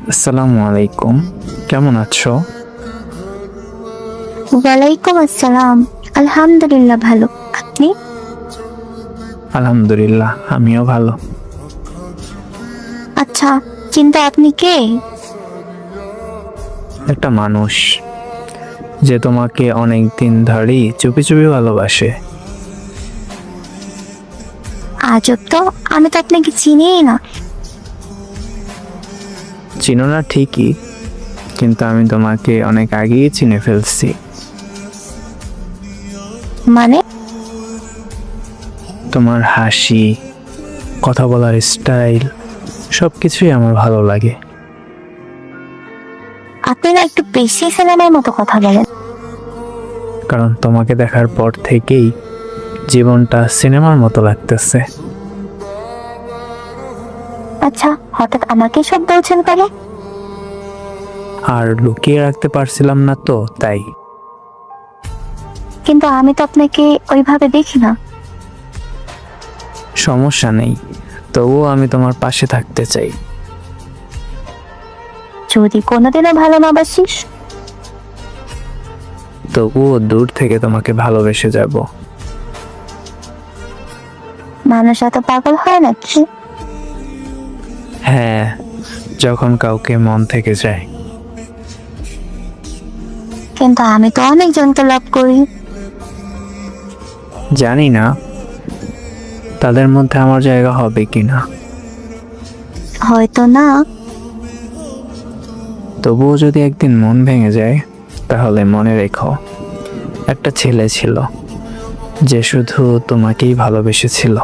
আসসালামু আলাইকুম, কেমন আছো? ওয়ালাইকুম আসসালাম। আলহামদুলিল্লাহ, ভালো। আপনি? আলহামদুলিল্লাহ, আমিও ভালো। আচ্ছা, চিন্তা আপনি কে? একটা মানুষ যে তোমাকে অনেক দিন ধরেই চুপি চুপি ভালোবাসে। আজব তো, আমি তো আপনাকে চিনিই না। চিনো না ঠিকই, কিন্তু আমি তোমাকে অনেক আগেই চিনে ফেলছি। মানে? তোমার হাসি, কথা বলার স্টাইল, সব কিছুই আমার ভালো লাগে। আপনি না একটু বেশি সিনেমার মতো কথা বলেন। কারণ তোমাকে দেখার পর থেকেই জীবনটা সিনেমার মতো লাগতেছে। আচ্ছা, হঠাৎ আমাকে সব বলছেন কেন? আর লুকিয়ে রাখতে পারছিলাম না তো, তাই। কিন্তু আমি তো আপনাকে ওইভাবে দেখি না। সমস্যা নেই, তবুও আমি তোমার পাশে থাকতে চাই। যদি কোনোদিনও ভালো না বাসিস? তবুও দূর থেকে তোমাকে ভালোবেসে যাব। মানুষ এত পাগল হয় নাকি? হ্যাঁ, যখন কাউকে মন থেকে যায়। কিন্তু আমি তো অনেকজনকে লাভ করি। জানি না তাদের মধ্যে আমার জায়গা হবে কিনা। হয়তো না। তবুও যদি একদিন মন ভেঙে যায়, তাহলে মনে রেখো, একটা ছেলে ছিল যে শুধু তোমাকেই ভালোবেসেছিল।